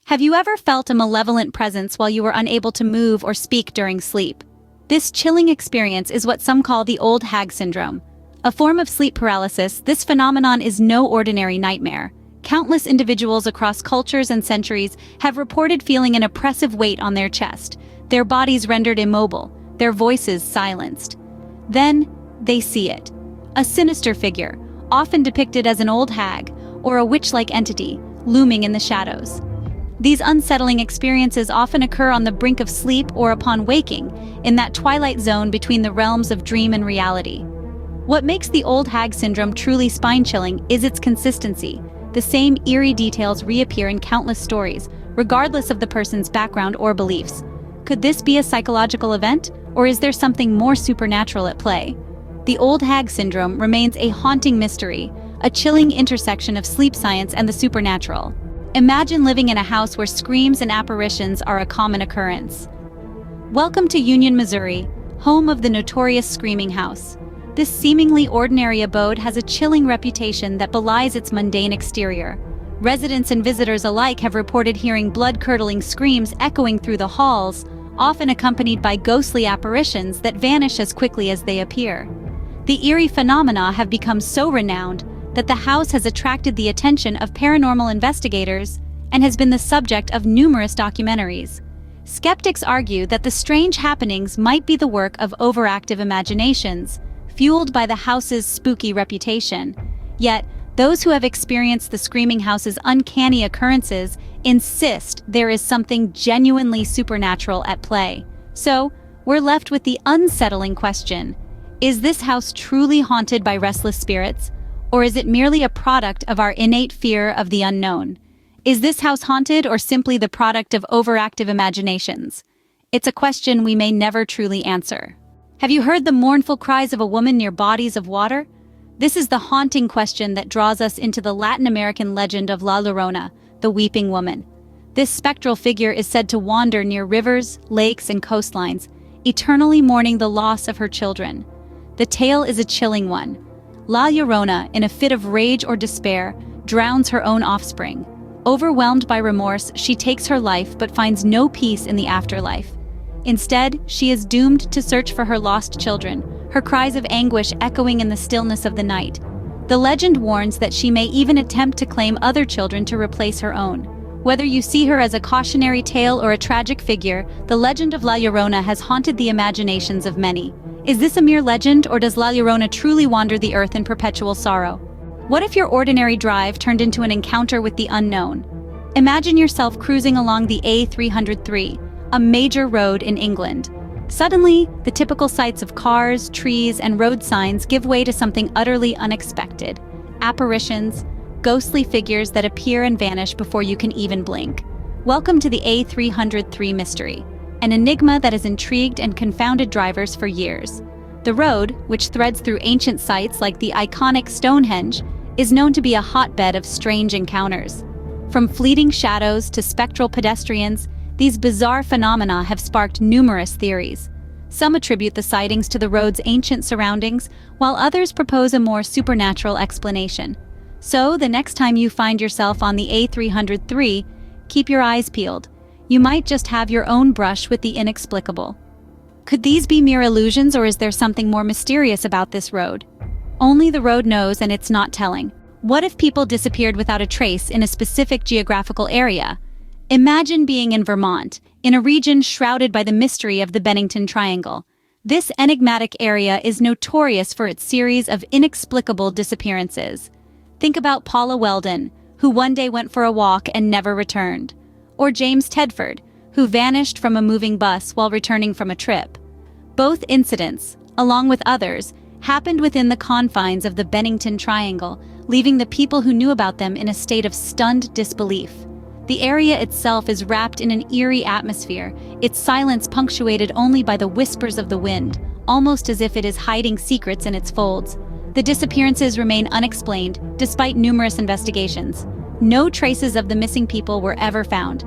Have you ever felt a malevolent presence while you were unable to move or speak during sleep? This chilling experience is what some call the Old Hag Syndrome. A form of sleep paralysis, this phenomenon is no ordinary nightmare. Countless individuals across cultures and centuries have reported feeling an oppressive weight on their chest, their bodies rendered immobile, their voices silenced. Then, they see it. A sinister figure, often depicted as an old hag or a witch-like entity, looming in the shadows. These unsettling experiences often occur on the brink of sleep or upon waking, in that twilight zone between the realms of dream and reality. What makes the Old Hag Syndrome truly spine-chilling is its consistency. The same eerie details reappear in countless stories, regardless of the person's background or beliefs. Could this be a psychological event, or is there something more supernatural at play? The Old Hag Syndrome remains a haunting mystery, a chilling intersection of sleep science and the supernatural. Imagine living in a house where screams and apparitions are a common occurrence. Welcome to Union, Missouri, home of the notorious Screaming House. This seemingly ordinary abode has a chilling reputation that belies its mundane exterior. Residents and visitors alike have reported hearing blood-curdling screams echoing through the halls, often accompanied by ghostly apparitions that vanish as quickly as they appear. The eerie phenomena have become so renowned that the house has attracted the attention of paranormal investigators and has been the subject of numerous documentaries. Skeptics argue that the strange happenings might be the work of overactive imaginations, fueled by the house's spooky reputation. Yet, those who have experienced the Screaming House's uncanny occurrences insist there is something genuinely supernatural at play. So, we're left with the unsettling question: is this house truly haunted by restless spirits? Or is it merely a product of our innate fear of the unknown? Is this house haunted or simply the product of overactive imaginations? It's a question we may never truly answer. Have you heard the mournful cries of a woman near bodies of water? This is the haunting question that draws us into the Latin American legend of La Llorona, the weeping woman. This spectral figure is said to wander near rivers, lakes, and coastlines, eternally mourning the loss of her children. The tale is a chilling one. La Llorona, in a fit of rage or despair, drowns her own offspring. Overwhelmed by remorse, she takes her life but finds no peace in the afterlife. Instead, she is doomed to search for her lost children, her cries of anguish echoing in the stillness of the night. The legend warns that she may even attempt to claim other children to replace her own. Whether you see her as a cautionary tale or a tragic figure, the legend of La Llorona has haunted the imaginations of many. Is this a mere legend, or does La Llorona truly wander the earth in perpetual sorrow? What if your ordinary drive turned into an encounter with the unknown? Imagine yourself cruising along the A303, a major road in England. Suddenly, the typical sights of cars, trees, and road signs give way to something utterly unexpected. Apparitions, ghostly figures that appear and vanish before you can even blink. Welcome to the A303 Mystery, an enigma that has intrigued and confounded drivers for years. The road, which threads through ancient sites like the iconic Stonehenge, is known to be a hotbed of strange encounters. From fleeting shadows to spectral pedestrians, these bizarre phenomena have sparked numerous theories. Some attribute the sightings to the road's ancient surroundings, while others propose a more supernatural explanation. So, the next time you find yourself on the A303, keep your eyes peeled. You might just have your own brush with the inexplicable. Could these be mere illusions, or is there something more mysterious about this road? Only the road knows, and it's not telling. What if people disappeared without a trace in a specific geographical area? Imagine being in Vermont, in a region shrouded by the mystery of the Bennington Triangle. This enigmatic area is notorious for its series of inexplicable disappearances. Think about Paula Weldon, who one day went for a walk and never returned. Or James Tedford, who vanished from a moving bus while returning from a trip. Both incidents, along with others, happened within the confines of the Bennington Triangle, leaving the people who knew about them in a state of stunned disbelief. The area itself is wrapped in an eerie atmosphere, its silence punctuated only by the whispers of the wind, almost as if it is hiding secrets in its folds. The disappearances remain unexplained, despite numerous investigations. No traces of the missing people were ever found.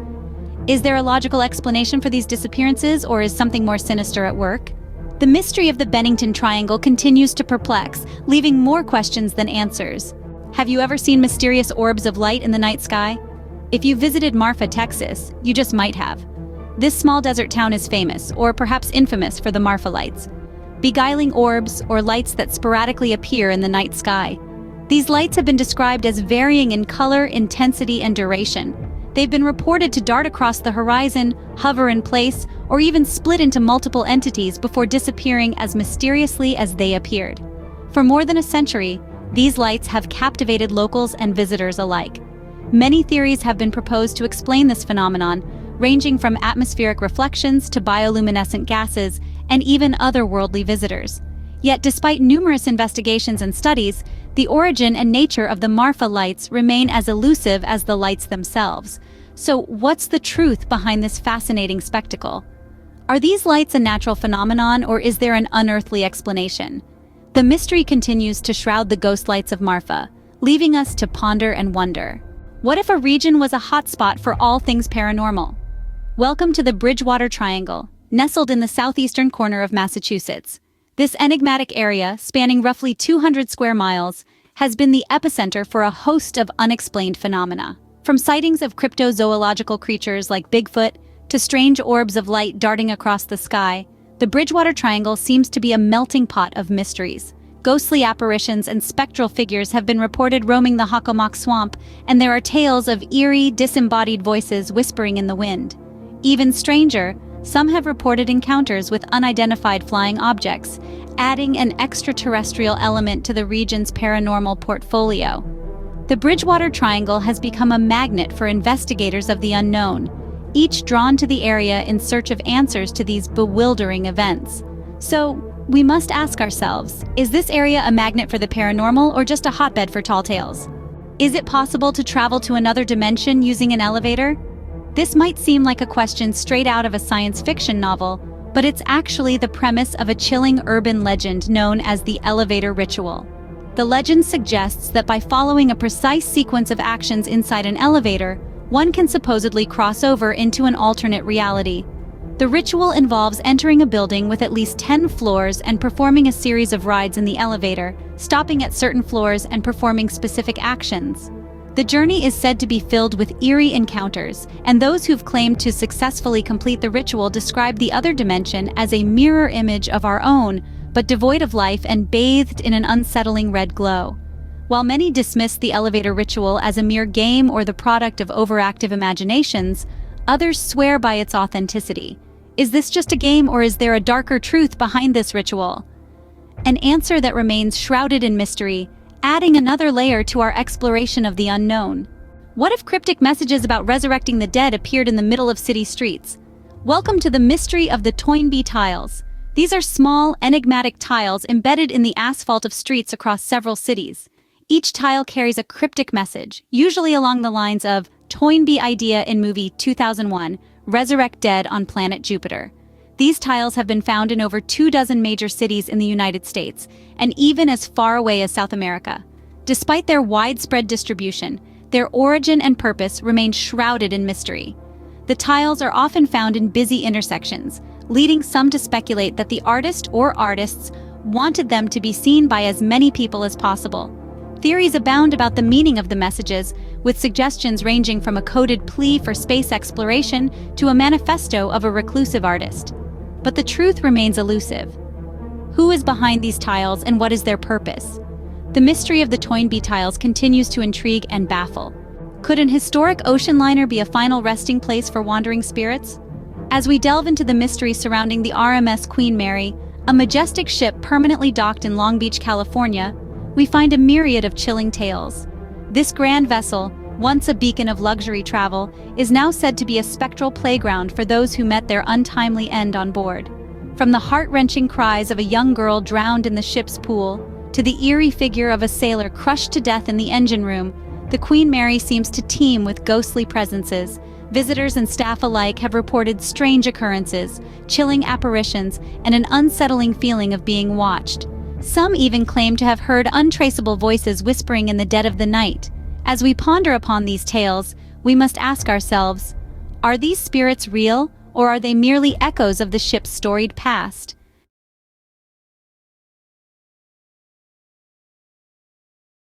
Is there a logical explanation for these disappearances, or is something more sinister at work? The mystery of the Bennington Triangle continues to perplex, leaving more questions than answers. Have you ever seen mysterious orbs of light in the night sky? If you visited Marfa, Texas, you just might have. This small desert town is famous, or perhaps infamous, for the Marfa lights, beguiling orbs or lights that sporadically appear in the night sky. These lights have been described as varying in color, intensity, and duration. They've been reported to dart across the horizon, hover in place, or even split into multiple entities before disappearing as mysteriously as they appeared. For more than a century, these lights have captivated locals and visitors alike. Many theories have been proposed to explain this phenomenon, ranging from atmospheric reflections to bioluminescent gases and even otherworldly visitors. Yet despite numerous investigations and studies, the origin and nature of the Marfa lights remain as elusive as the lights themselves. So what's the truth behind this fascinating spectacle? Are these lights a natural phenomenon, or is there an unearthly explanation? The mystery continues to shroud the ghost lights of Marfa, leaving us to ponder and wonder. What if a region was a hotspot for all things paranormal? Welcome to the Bridgewater Triangle, nestled in the southeastern corner of Massachusetts. This enigmatic area, spanning roughly 200 square miles, has been the epicenter for a host of unexplained phenomena. From sightings of cryptozoological creatures like Bigfoot to strange orbs of light darting across the sky, the Bridgewater Triangle seems to be a melting pot of mysteries. Ghostly apparitions and spectral figures have been reported roaming the Hockomock Swamp, and there are tales of eerie, disembodied voices whispering in the wind. Even stranger, some have reported encounters with unidentified flying objects, adding an extraterrestrial element to the region's paranormal portfolio. The Bridgewater Triangle has become a magnet for investigators of the unknown, each drawn to the area in search of answers to these bewildering events. So, we must ask ourselves, is this area a magnet for the paranormal or just a hotbed for tall tales? Is it possible to travel to another dimension using an elevator? This might seem like a question straight out of a science fiction novel, but it's actually the premise of a chilling urban legend known as the elevator ritual. The legend suggests that by following a precise sequence of actions inside an elevator, one can supposedly cross over into an alternate reality. The ritual involves entering a building with at least 10 floors and performing a series of rides in the elevator, stopping at certain floors and performing specific actions. The journey is said to be filled with eerie encounters, and those who've claimed to successfully complete the ritual describe the other dimension as a mirror image of our own, but devoid of life and bathed in an unsettling red glow. While many dismiss the elevator ritual as a mere game or the product of overactive imaginations, others swear by its authenticity. Is this just a game, or is there a darker truth behind this ritual? An answer that remains shrouded in mystery, adding another layer to our exploration of the unknown. What if cryptic messages about resurrecting the dead appeared in the middle of city streets? Welcome to the mystery of the Toynbee tiles. These are small, enigmatic tiles embedded in the asphalt of streets across several cities. Each tile carries a cryptic message, usually along the lines of Toynbee idea in movie 2001, Resurrect Dead on Planet Jupiter. These tiles have been found in over 24 major cities in the United States, and even as far away as South America. Despite their widespread distribution, their origin and purpose remain shrouded in mystery. The tiles are often found in busy intersections, leading some to speculate that the artist or artists wanted them to be seen by as many people as possible. Theories abound about the meaning of the messages, with suggestions ranging from a coded plea for space exploration to a manifesto of a reclusive artist. But the truth remains elusive. Who is behind these tiles and what is their purpose? The mystery of the Toynbee tiles continues to intrigue and baffle. Could an historic ocean liner be a final resting place for wandering spirits? As we delve into the mystery surrounding the RMS Queen Mary, a majestic ship permanently docked in Long Beach, California, we find a myriad of chilling tales. This grand vessel, once a beacon of luxury travel, is now said to be a spectral playground for those who met their untimely end on board. From the heart-wrenching cries of a young girl drowned in the ship's pool, to the eerie figure of a sailor crushed to death in the engine room, the Queen Mary seems to teem with ghostly presences. Visitors and staff alike have reported strange occurrences, chilling apparitions, and an unsettling feeling of being watched. Some even claim to have heard untraceable voices whispering in the dead of the night. As we ponder upon these tales, we must ask ourselves, are these spirits real, or are they merely echoes of the ship's storied past?